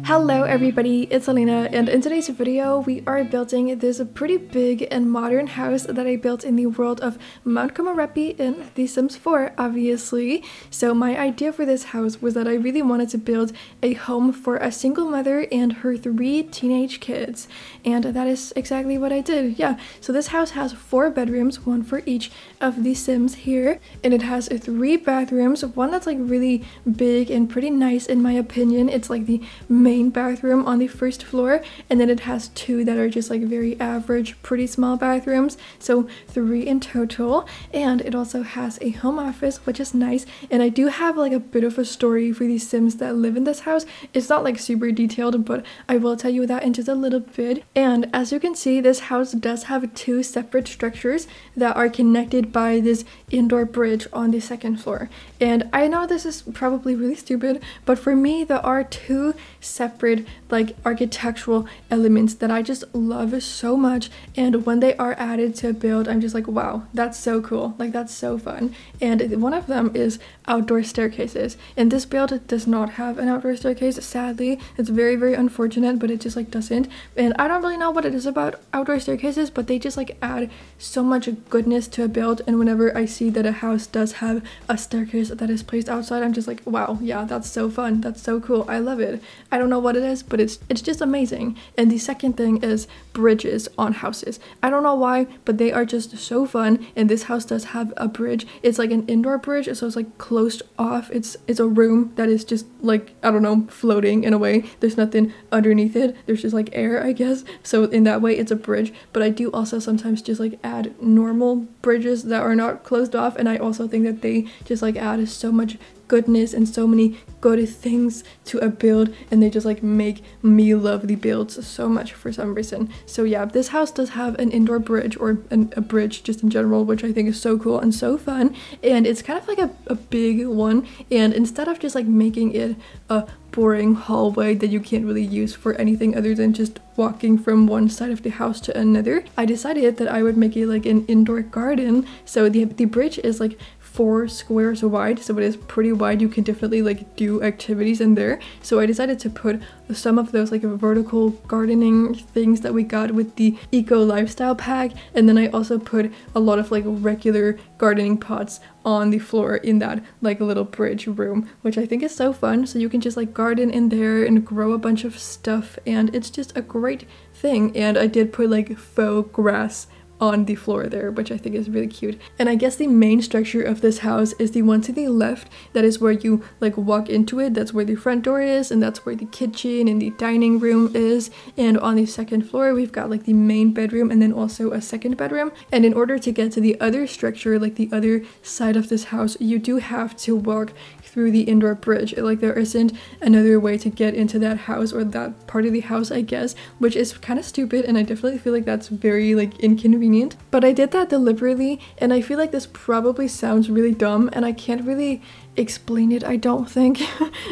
Hello everybody, it's Elena, and in today's video we are building this pretty big and modern house that I built in the world of Mount Komorebi in The Sims 4, obviously. So my idea for this house was that I really wanted to build a home for a single mother and her 3 teenage kids, and that is exactly what I did. Yeah, so this house has 4 bedrooms, 1 for each of the Sims here, and it has 3 bathrooms, one that's like really big and pretty nice in my opinion. It's like the main bathroom on the first floor, and then it has 2 that are just like very average, pretty small bathrooms, so 3 in total. And it also has a home office, which is nice, and I do have like a bit of a story for the Sims that live in this house. It's not like super detailed, but I will tell you that in just a little bit. And as you can see, this house does have 2 separate structures that are connected by this indoor bridge on the 2nd floor. And I know this is probably really stupid, but for me there are 2 separate like architectural elements that I just love so much, and when they are added to a build I'm just like, wow, that's so cool, like that's so fun. And one of them is outdoor staircases, and this build does not have an outdoor staircase, sadly. It's very, very unfortunate, but it just like doesn't. And I don't really know what it is about outdoor staircases, but they just like add so much goodness to a build, and whenever I see that a house does have a staircase that is placed outside, I'm just like, wow, yeah, that's so fun, that's so cool, I love it. I don't know what it is, but it's just amazing. And the second thing is bridges on houses. I don't know why, but they are just so fun, and this house does have a bridge. It's like an indoor bridge, so it's like closed off. It's a room that is just like, I don't know, floating in a way. There's nothing underneath it, there's just like air, I guess, so in that way it's a bridge. But I do also sometimes just like add normal bridges that are not closed off, and I also think that they just like add so much goodness and so many good things to a build, and they just like make me love the builds so much for some reason. So yeah, this house does have an indoor bridge, or a bridge just in general, which I think is so cool and so fun. And it's kind of like a big one, and instead of just like making it a boring hallway that you can't really use for anything other than just walking from one side of the house to another, I decided that I would make it like an indoor garden. So the bridge is like 4 squares wide, so it is pretty wide. You can definitely like do activities in there. So I decided to put some of those like vertical gardening things that we got with the eco lifestyle pack, and then I also put a lot of like regular gardening pots on the floor in that like little bridge room, which I think is so fun. So you can just like garden in there and grow a bunch of stuff, and it's just a great thing. And I did put like faux grass on the floor there, which I think is really cute. And I guess the main structure of this house is the one to the left. That is where you like walk into it. That's where the front door is, and that's where the kitchen and the dining room is. And on the 2nd floor we've got like the main bedroom and then also a 2nd bedroom. And in order to get to the other structure, like the other side of this house, you do have to walk through the indoor bridge. Like there isn't another way to get into that house, or that part of the house, I guess, which is kind of stupid, and I definitely feel like that's very like inconvenient. But I did that deliberately, and I feel like this probably sounds really dumb and I can't really explain it, I don't think,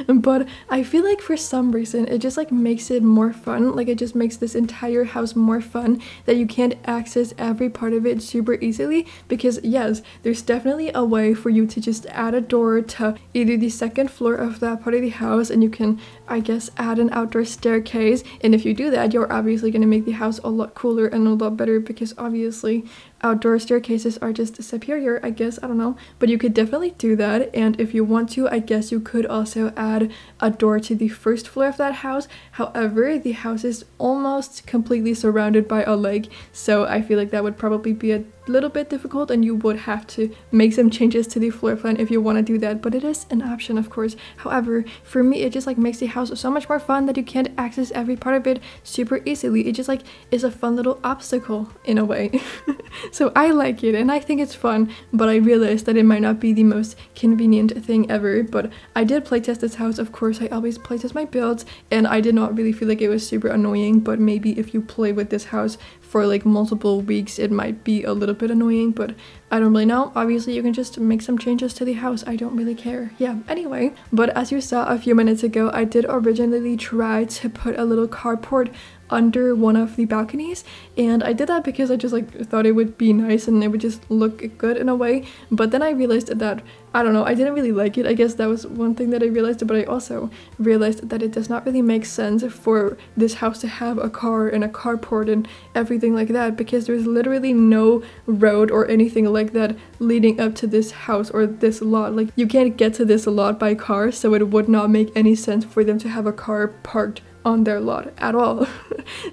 but I feel like for some reason it just like makes it more fun. Like it just makes this entire house more fun, that you can't access every part of it super easily, because yes, there's definitely a way for you to just add a door to either the 2nd floor of that part of the house, and you can, I guess, add an outdoor staircase. And if you do that, you're obviously going to make the house a lot cooler and a lot better, because obviously outdoor staircases are just superior, I guess, I don't know. But you could definitely do that, and if you want to, I guess you could also add a door to the 1st floor of that house. However, the house is almost completely surrounded by a lake, so I feel like that would probably be a little bit difficult, and you would have to make some changes to the floor plan if you want to do that, but it is an option, of course. However, for me, it just like makes the house so much more fun that you can't access every part of it super easily. It just like is a fun little obstacle in a way. So I like it and I think it's fun, but I realized that it might not be the most convenient thing ever. But I did playtest this house, of course. I always playtest my builds, and I did not really feel like it was super annoying. But maybe if you play with this house for like multiple weeks, it might be a little bit annoying, but I don't really know. Obviously you can just make some changes to the house, I don't really care. Yeah, anyway, but as you saw a few minutes ago, I did originally try to put a little carport under one of the balconies, and I did that because I just like thought it would be nice and it would just look good in a way. But then I realized that I don't know, I didn't really like it. I guess that was one thing that I realized, but I also realized that it does not really make sense for this house to have a car and a carport and everything like that, because there's literally no road or anything like that leading up to this house or this lot. Like, you can't get to this lot by car, so it would not make any sense for them to have a car parked on their lot at all.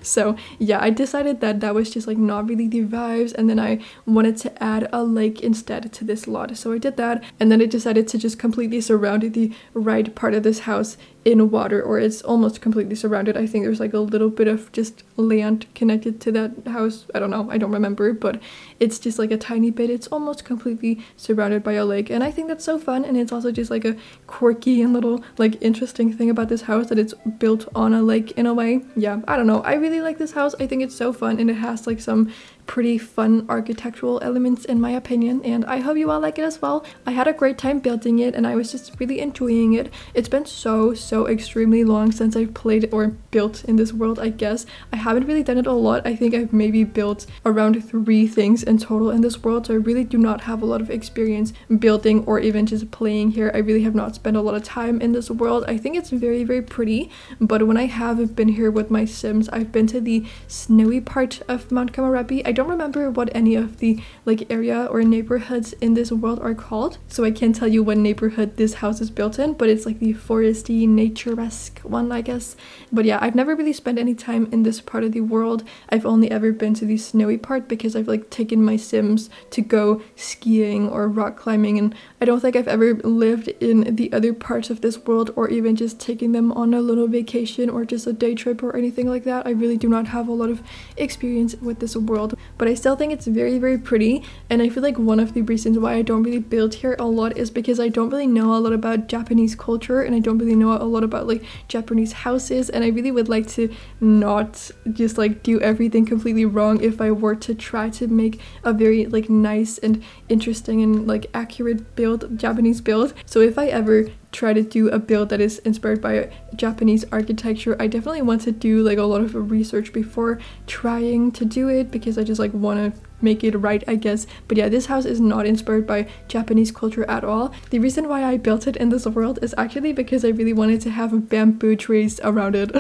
So yeah, I decided that that was just like not really the vibes, and then I wanted to add a lake instead to this lot, so I did that. And then I decided to just completely surround the right part of this house in water, or it's almost completely surrounded. I think there's like a little bit of just land connected to that house. I don't know, I don't remember, but it's just like a tiny bit. It's almost completely surrounded by a lake, and I think that's so fun. And it's also just like a quirky and little like interesting thing about this house, that it's built on a lake in a way. Yeah, I don't know, I really like this house. I think it's so fun, and it has like some pretty fun architectural elements in my opinion, and I hope you all like it as well. I had a great time building it, and I was just really enjoying it. It's been so extremely long since I've played or built in this world, I guess. I haven't really done it a lot. I think I've maybe built around 3 things in total in this world, so I really do not have a lot of experience building or even just playing here. I really have not spent a lot of time in this world. I think it's very pretty, but when I have been here with my Sims, I've been to the snowy part of Mount Kamarapi. I don't remember what any of the like area or neighborhoods in this world are called, so I can't tell you what neighborhood this house is built in, but it's like the foresty, nature-esque one, I guess. But yeah, I've never really spent any time in this part of the world. I've only ever been to the snowy part because I've like taken my Sims to go skiing or rock climbing, and I don't think I've ever lived in the other parts of this world, or even just taking them on a little vacation or just a day trip or anything like that. I really do not have a lot of experience with this world, but I still think it's very pretty. And I feel like one of the reasons why I don't really build here a lot is because I don't really know a lot about Japanese culture, and I don't really know a lot about like Japanese houses, and I really would like to not just like do everything completely wrong if I were to try to make a very like nice and interesting and like accurate build, Japanese build. So if I ever try to do a build that is inspired by Japanese architecture, I definitely want to do like a lot of research before trying to do it, because I just like want to make it right, I guess. But yeah, this house is not inspired by Japanese culture at all. The reason why I built it in this world is actually because I really wanted to have bamboo trees around it.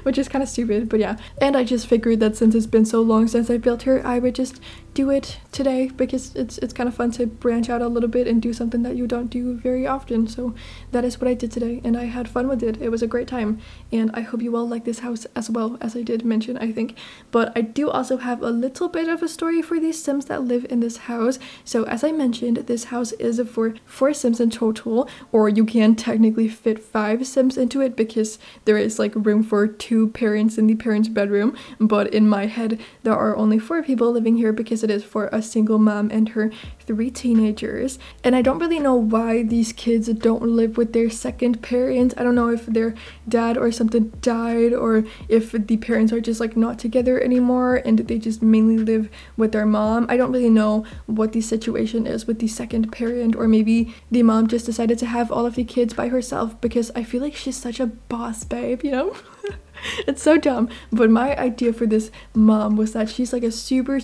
Which is kind of stupid, but yeah. And I just figured that since it's been so long since I built her, I would just do it today, because it's kind of fun to branch out a little bit and do something that you don't do very often. So that is what I did today, and I had fun with it. It was a great time, and I hope you all like this house as well, as I did mention, I think. But I do also have a little bit of a story for these Sims that live in this house. So as I mentioned, this house is for 4 Sims in total, or you can technically fit 5 Sims into it, because there is like room for 2 parents in the parents' bedroom. But in my head, there are only 4 people living here, because it is for a single mom and her 3 teenagers. And I don't really know why these kids don't live with their second parent. I don't know if their dad or something died, or if the parents are just like not together anymore and they just mainly live with their mom. I don't really know what the situation is with the second parent, or maybe the mom just decided to have all of the kids by herself, because I feel like she's such a boss babe, you know? It's so dumb. But my idea for this mom was that she's like a super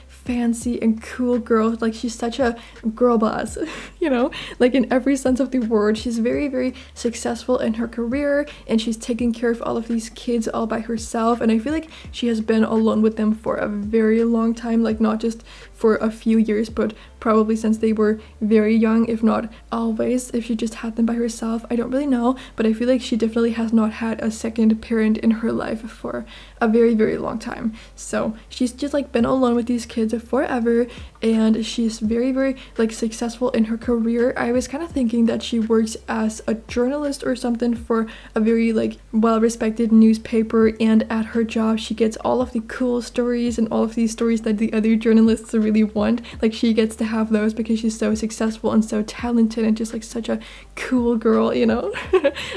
fancy and cool girl. Like, she's such a girl boss, you know, like in every sense of the word. She's very successful in her career, and she's taking care of all of these kids all by herself. And I feel like she has been alone with them for a very long time, like not just for a few years, but probably since they were very young, if not always. If she just had them by herself, I don't really know, but I feel like she definitely has not had a second parent in her life for a very long time. So she's just like been alone with these kids forever, and she's very like successful in her career. I was kind of thinking that she works as a journalist or something for a very like well-respected newspaper, and at her job she gets all of the cool stories and all of these stories that the other journalists really want. Like, she gets to have those because she's so successful and so talented and just like such a cool girl, you know.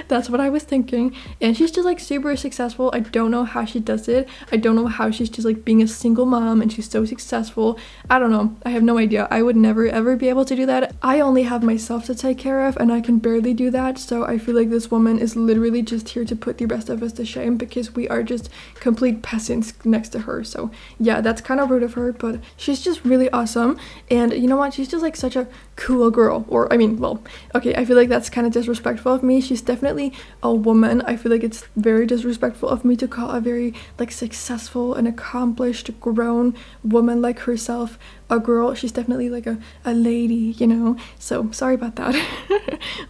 That's what I was thinking. And she's just like super successful. I don't know how she does it. I don't know how she's just like being a single mom and she's so successful. I don't know. I have no idea. I would never ever be able to do that. I only have myself to take care of and I can barely do that. So I feel like this woman is literally just here to put the rest of us to shame because we are just complete peasants next to her. So yeah, that's kind of rude of her, but she's just really awesome. And you know what? She's just like such a cool girl. Or I mean, well, okay, I feel like that's kind of disrespectful of me. She's definitely a woman. I feel like it's very disrespectful of me to call a very like successful and accomplished grown woman like herself a girl. She's definitely like a lady, you know, so sorry about that.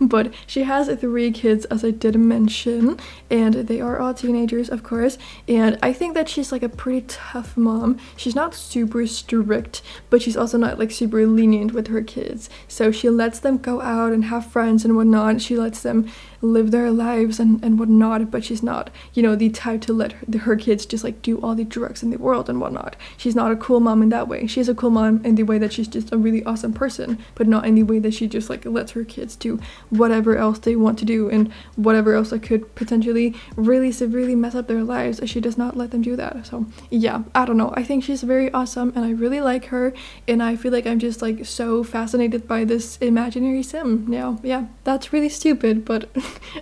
But she has 3 kids, as I did mention, and they are all teenagers, of course. And I think that she's like a pretty tough mom. She's not super strict, but she's also not like super lenient with her kids. So she lets them go out and have friends and whatnot. She lets them live their lives and whatnot, but she's not, you know, the type to let her kids just like do all the drugs in the world and whatnot. She's not a cool mom in that way. She's a cool mom in the way that she's just a really awesome person, but not in the way that she just like lets her kids do whatever else they want to do and whatever else that could potentially really severely mess up their lives. She does not let them do that. So yeah, I don't know. I think she's very awesome and I really like her, and I feel like I'm just like so fascinated by this imaginary sim now. Yeah, that's really stupid, but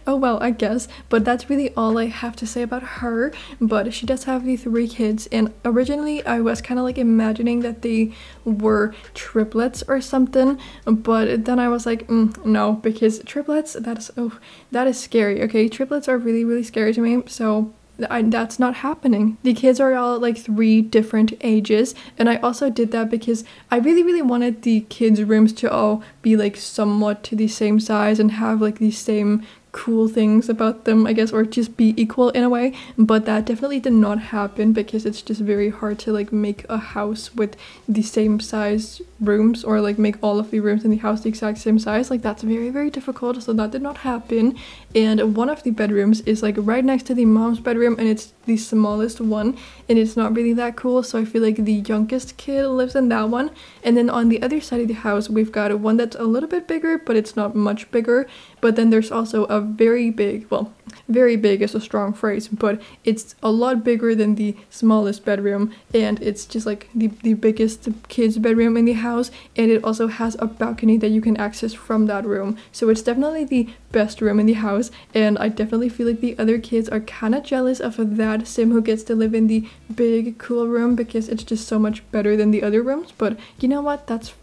oh well, I guess. But that's really all I have to say about her. But she does have the 3 kids, and originally I was kind of like imagining that they were triplets or something, but then I was like, no, because triplets, that is scary. Okay, triplets are really, really scary to me, so that's not happening. The kids are all like 3 different ages, and I also did that because I really, really wanted the kids' rooms to all be like somewhat to the same size and have like the same cool things about them, I guess, or just be equal in a way. But that definitely did not happen because it's just very hard to like make a house with the same size rooms, or like make all of the rooms in the house the exact same size. Like that's very, very difficult, so that did not happen. And one of the bedrooms is like right next to the mom's bedroom, and it's the smallest one, and it's not really that cool, so I feel like the youngest kid lives in that one. And then on the other side of the house we've got one that's a little bit bigger, but it's not much bigger. But then there's also a very big, well, very big is a strong phrase, but it's a lot bigger than the smallest bedroom, and it's just like the biggest kid's bedroom in the house, and it also has a balcony that you can access from that room. So it's definitely the best room in the house, and I definitely feel like the other kids are kind of jealous of that sim who gets to live in the big cool room because it's just so much better than the other rooms. But you know what, that's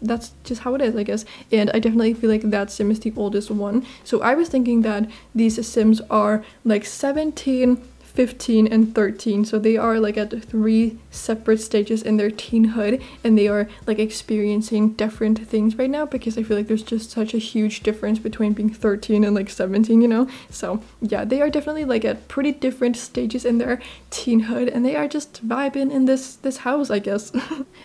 just how it is, I guess. And I definitely feel like that sim is the oldest one, so I was thinking that these sims are like 17, 15 and 13, so they are like at 3 separate stages in their teenhood, and they are like experiencing different things right now because I feel like there's just such a huge difference between being 13 and like 17, you know. So yeah, they are definitely like at pretty different stages in their teenhood, and they are just vibing in this house, I guess.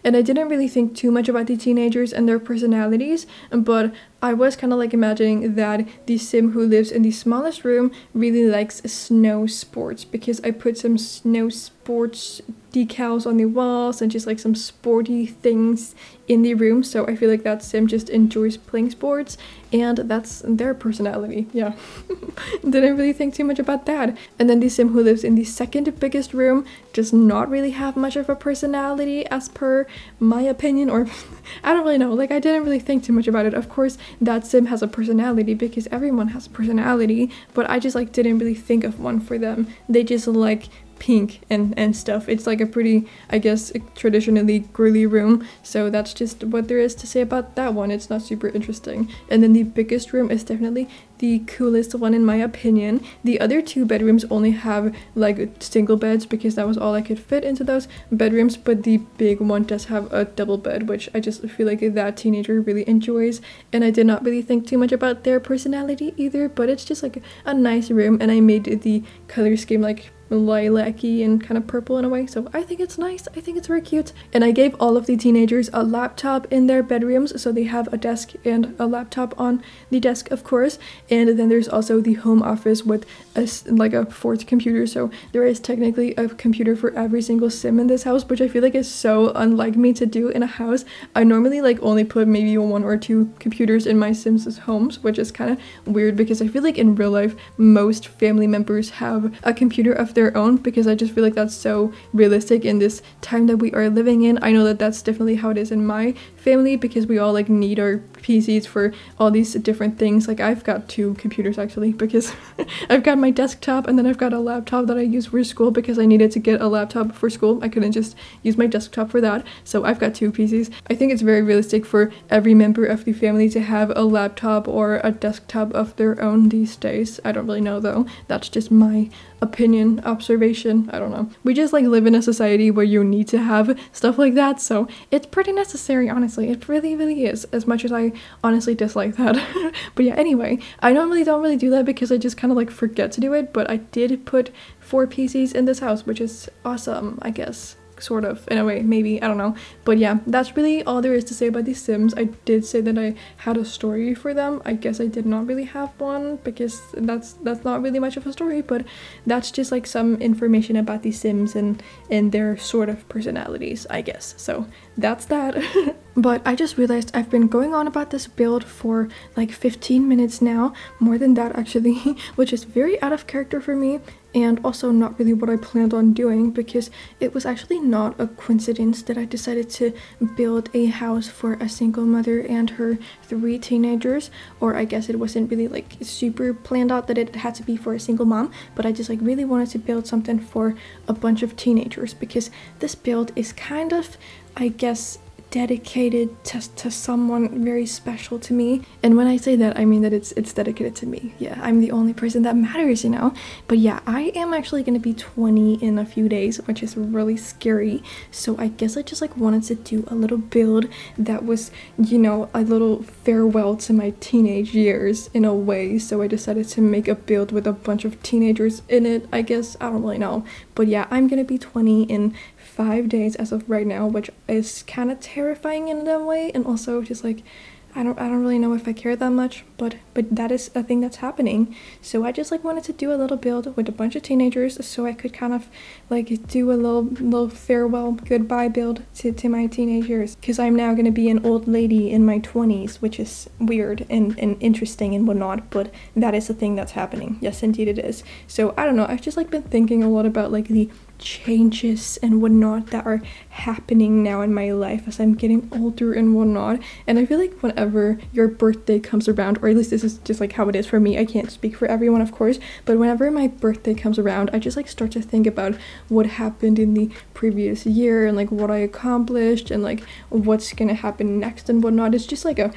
And I didn't really think too much about the teenagers and their personalities, but I was kind of like imagining that the sim who lives in the smallest room really likes snow sports, because I put some snow sports decals on the walls and just like some sporty things in the room. So I feel like that sim just enjoys playing sports, and that's their personality. Yeah. Didn't really think too much about that. And then the sim who lives in the second biggest room does not really have much of a personality as per my opinion, or I don't really know, like I didn't really think too much about it. Of course that sim has a personality because everyone has a personality, but I just like didn't really think of one for them. They just like pink and stuff. It's like a pretty, I guess, traditionally girly room, so that's just what there is to say about that one. It's not super interesting. And then the biggest room is definitely the coolest one in my opinion. The other 2 bedrooms only have like single beds because that was all I could fit into those bedrooms, but the big one does have a double bed, which I just feel like that teenager really enjoys. And I did not really think too much about their personality either, but it's just like a nice room, and I made the color scheme like lilac-y and kind of purple in a way. So I think it's nice. I think it's very cute. And I gave all of the teenagers a laptop in their bedrooms, so they have a desk and a laptop on the desk, of course. And then there's also the home office with like a fourth computer, so there is technically a computer for every single sim in this house, which I feel like is so unlike me to do in a house. I normally like only put maybe 1 or 2 computers in my sims' homes, which is kind of weird because I feel like in real life most family members have a computer of their own, because I just feel like that's so realistic in this time that we are living in. I know that that's definitely how it is in my family, because we all like need our PCs for all these different things. Like I've got 2 computers actually, because I've got my desktop and then I've got a laptop that I use for school because I needed to get a laptop for school. I couldn't just use my desktop for that, so I've got 2 PCs. I think it's very realistic for every member of the family to have a laptop or a desktop of their own these days. I don't really know though, that's just my opinion, observation, I don't know. We just like live in a society where you need to have stuff like that, so it's pretty necessary, honestly. It really is, as much as I honestly dislike that. But yeah, anyway, I normally don't really do that because I just kind of like forget to do it, but I did put 4 PCs in this house, which is awesome, I guess. Sort of, in a way, maybe, I don't know. But yeah, that's really all there is to say about these sims. I did say that I had a story for them. I guess I did not really have one, because that's not really much of a story, but that's just like some information about these sims and their sort of personalities, I guess. So that's that. But I just realized I've been going on about this build for like 15 minutes now, more than that actually, which is very out of character for me, and also not really what I planned on doing, because it was actually not a coincidence that I decided to build a house for a single mother and her 3 teenagers. Or I guess it wasn't really like super planned out that it had to be for a single mom, but I just like really wanted to build something for a bunch of teenagers, because this build is kind of, I guess, dedicated to someone very special to me. And when I say that, I mean that it's dedicated to me. Yeah, I'm the only person that matters, you know. But yeah, I am actually gonna be 20 in a few days, which is really scary. So I guess I just like wanted to do a little build that was, you know, a little farewell to my teenage years in a way. So I decided to make a build with a bunch of teenagers in it, I guess. I don't really know. But yeah, I'm gonna be 20 in 5 days as of right now, which is kind of terrifying in a way, and also just like I don't really know if I care that much, but that is a thing that's happening. So I just like wanted to do a little build with a bunch of teenagers, so I could kind of like do a little farewell goodbye build to my teenage years, because I'm now gonna be an old lady in my 20s, which is weird and interesting and whatnot, but that is a thing that's happening. Yes, indeed it is. So I don't know, I've just like been thinking a lot about like the changes and whatnot that are happening now in my life as I'm getting older and whatnot. And I feel like whenever your birthday comes around, or at least this is just like how it is for me, I can't speak for everyone of course, but whenever my birthday comes around, I just like start to think about what happened in the previous year and like what I accomplished and like what's gonna happen next and whatnot. It's just like a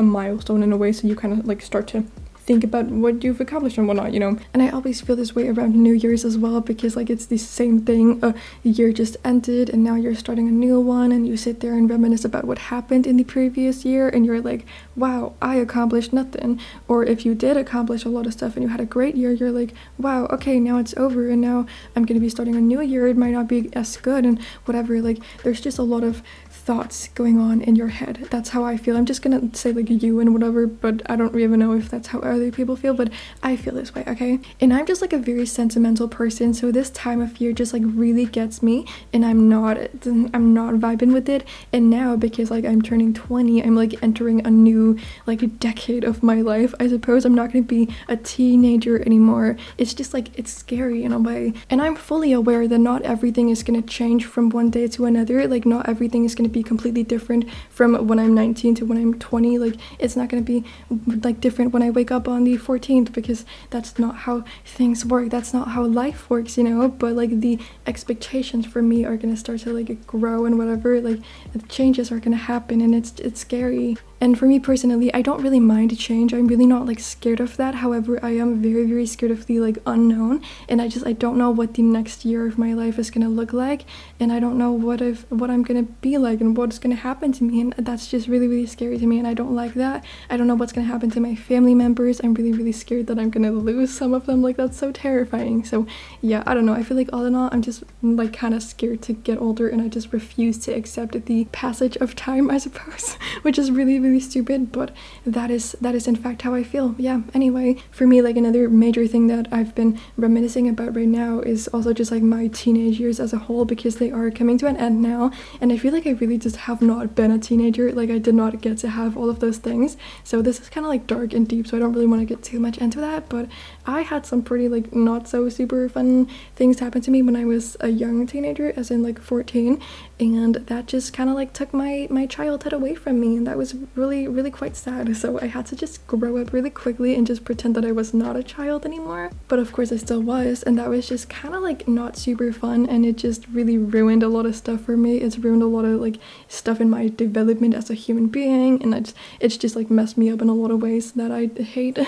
milestone in a way, so you kind of like start to think about what you've accomplished and whatnot, you know. And I always feel this way around New Year's as well, because like it's the same thing. A year just ended and now you're starting a new one, and you sit there and reminisce about what happened in the previous year, and you're like, wow, I accomplished nothing. Or if you did accomplish a lot of stuff and you had a great year, you're like, wow, okay, now it's over and now I'm gonna be starting a new year. It might not be as good and whatever. Like there's just a lot of thoughts going on in your head. That's how I feel. I'm just gonna say like you and whatever, but I don't even know if that's how other people feel, but I feel this way, okay? And I'm just like a very sentimental person, so this time of year just like really gets me, and I'm not vibing with it. And now, because like I'm turning 20, I'm like entering a new like decade of my life, I suppose. I'm not gonna be a teenager anymore. It's just like, it's scary in a way, and I'm fully aware that not everything is gonna change from one day to another. Like not everything is gonna be completely different from when I'm 19 to when I'm 20. Like it's not gonna be like different when I wake up on the 14th, because that's not how things work. That's not how life works, you know. But like the expectations for me are gonna start to like grow and whatever. Like the changes are gonna happen, and it's scary. And for me personally, I don't really mind change. I'm really not like scared of that. However, I am very, very scared of the like unknown, and I don't know what the next year of my life is gonna look like, and I don't know what I'm gonna be like and what's gonna happen to me, and that's just really, really scary to me, and I don't like that. I don't know what's gonna happen to my family members. I'm really, really scared that I'm gonna lose some of them. Like, that's so terrifying. So yeah, I don't know. I feel like all in all, I'm just like kind of scared to get older, and I just refuse to accept the passage of time, I suppose, which is really, really stupid, but that is in fact how I feel. Yeah, anyway, for me, like another major thing that I've been reminiscing about right now is also just like my teenage years as a whole, because they are coming to an end now, and I feel like I really just have not been a teenager. Like, I did not get to have all of those things, so this is kind of like dark and deep, so I don't really want to get too much into that, but I had some pretty like not so super fun things happen to me when I was a young teenager, as in like 14, and that just kind of like took my childhood away from me, and that was really, really quite sad. So I had to just grow up really quickly and just pretend that I was not a child anymore, but of course I still was, and that was just kind of like not super fun, and it just really ruined a lot of stuff for me. It's ruined a lot of like stuff in my development as a human being, and it's just like messed me up in a lot of ways that I hate.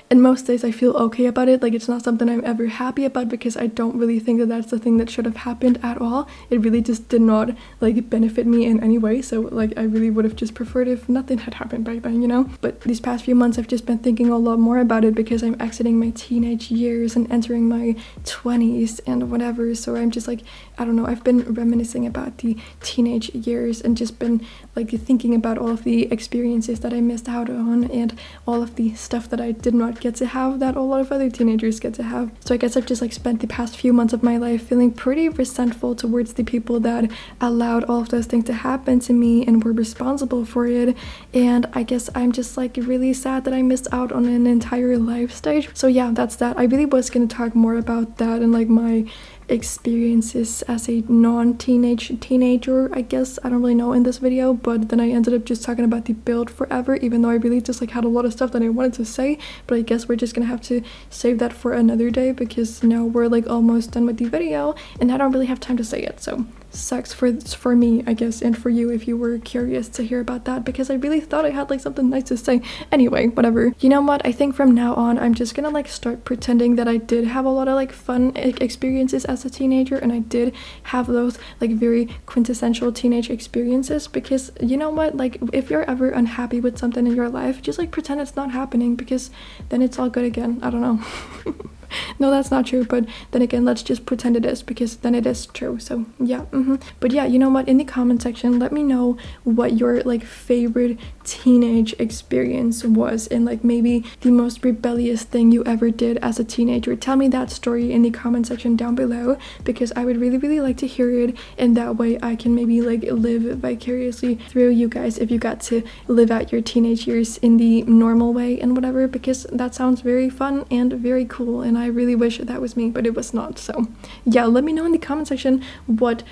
And most days I feel okay about it. Like, it's not something I'm ever happy about, because I don't really think that that's the thing that should have happened at all. It really just did not like benefit me in any way, so like I really would have just preferred if nothing had happened back then, you know. But these past few months I've just been thinking a lot more about it, because I'm exiting my teenage years and entering my 20s and whatever, so I'm just like, I don't know, I've been reminiscing about the teenage years and just been like thinking about all of the experiences that I missed out on, and all of the stuff that I did not get to have that a lot of other teenagers get to have. So I guess I've just like spent the past few months of my life feeling pretty resentful towards the people that allowed all of those things to happen to me and were responsible for it, and I guess I'm just like really sad that I missed out on an entire life stage. So yeah, that's that. I really was gonna talk more about that and like my experiences as a teenager, I guess. I don't really know in this video, but then I ended up just talking about the build forever, even though I really just like had a lot of stuff that I wanted to say. But I guess we're just gonna have to save that for another day, because now we're like almost done with the video and I don't really have time to say it. So sucks for me, I guess, and for you if you were curious to hear about that, because I really thought I had like something nice to say. Anyway, whatever. You know what, I think from now on I'm just gonna like start pretending that I did have a lot of like fun experiences as a teenager, and I did have those like very quintessential teenage experiences, because you know what, like if you're ever unhappy with something in your life, just like pretend it's not happening, because then it's all good again. I don't know. No, that's not true, but then again, let's just pretend it is, because then it is true. So yeah. But yeah, you know what, in the comment section, let me know what your like favorite teenage experience was, and like maybe the most rebellious thing you ever did as a teenager. Tell me that story in the comment section down below, because I would really, really like to hear it, and that way I can maybe like live vicariously through you guys if you got to live out your teenage years in the normal way and whatever, because that sounds very fun and very cool, and I really wish that was me, but it was not. So yeah, let me know in the comment section what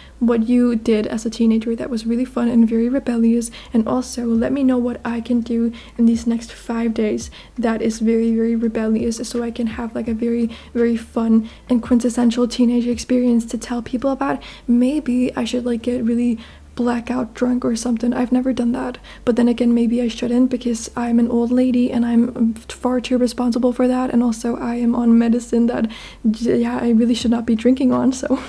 you did as a teenager that was really fun and very rebellious, and also let me know what I can do in these next 5 days that is very, very rebellious, so I can have like a very, very fun and quintessential teenage experience to tell people about. Maybe I should like get really blackout drunk or something. I've never done that, but then again, maybe I shouldn't, because I'm an old lady and I'm far too responsible for that, and also I am on medicine that, yeah, I really should not be drinking on, so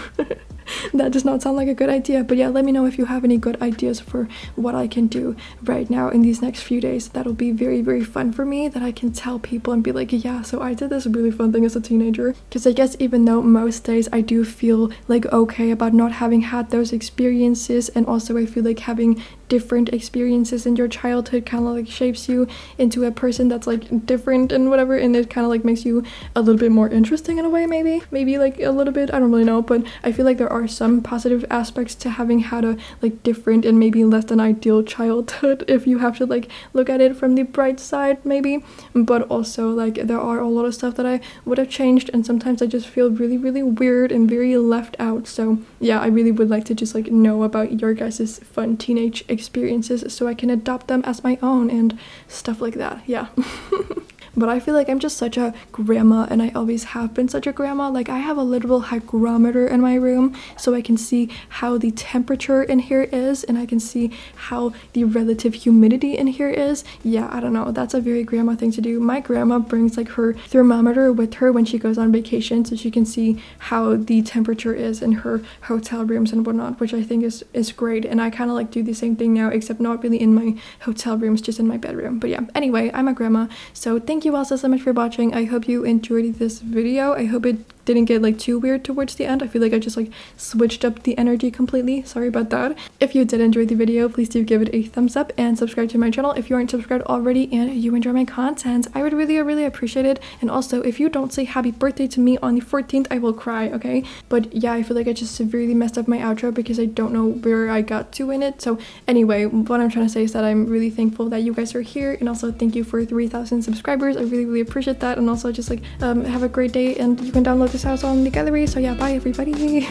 that does not sound like a good idea. But yeah, let me know if you have any good ideas for what I can do right now in these next few days. That'll be very, very fun for me, that I can tell people and be like, yeah, so I did this really fun thing as a teenager. Because I guess even though most days I do feel like okay about not having had those experiences, and also I feel like having different experiences in your childhood kind of like shapes you into a person that's like different and whatever, and it kind of like makes you a little bit more interesting in a way, maybe like a little bit, I don't really know. But I feel like there are some positive aspects to having had a like different and maybe less than ideal childhood, if you have to like look at it from the bright side maybe. But also like there are a lot of stuff that I would have changed, and sometimes I just feel really, really weird and very left out. So yeah, I really would like to just like know about your guys' fun teenage experiences, so I can adopt them as my own and stuff like that. Yeah. but I feel like I'm just such a grandma, and I always have been such a grandma. Like, I have a literal hygrometer in my room so I can see how the temperature in here is, and I can see how the relative humidity in here is. Yeah, I don't know, that's a very grandma thing to do. My grandma brings like her thermometer with her when she goes on vacation so she can see how the temperature is in her hotel rooms and whatnot, which I think is great. And I kind of like do the same thing now, except not really in my hotel rooms, just in my bedroom. But yeah, anyway, I'm a grandma, so thank you all so much for watching. I hope you enjoyed this video. I hope it didn't get like too weird towards the end. I feel like I just like switched up the energy completely. Sorry about that. If you did enjoy the video, please do give it a thumbs up and subscribe to my channel if you aren't subscribed already and you enjoy my content. I would really appreciate it. And also, if you don't say happy birthday to me on the 14th, I will cry, okay? But yeah, I feel like I just severely messed up my outro because I don't know where I got to in it. So anyway, what I'm trying to say is that I'm really thankful that you guys are here, and also thank you for 3,000 subscribers. I really appreciate that. And also just like have a great day, and you can download this house on the gallery. So yeah, bye everybody.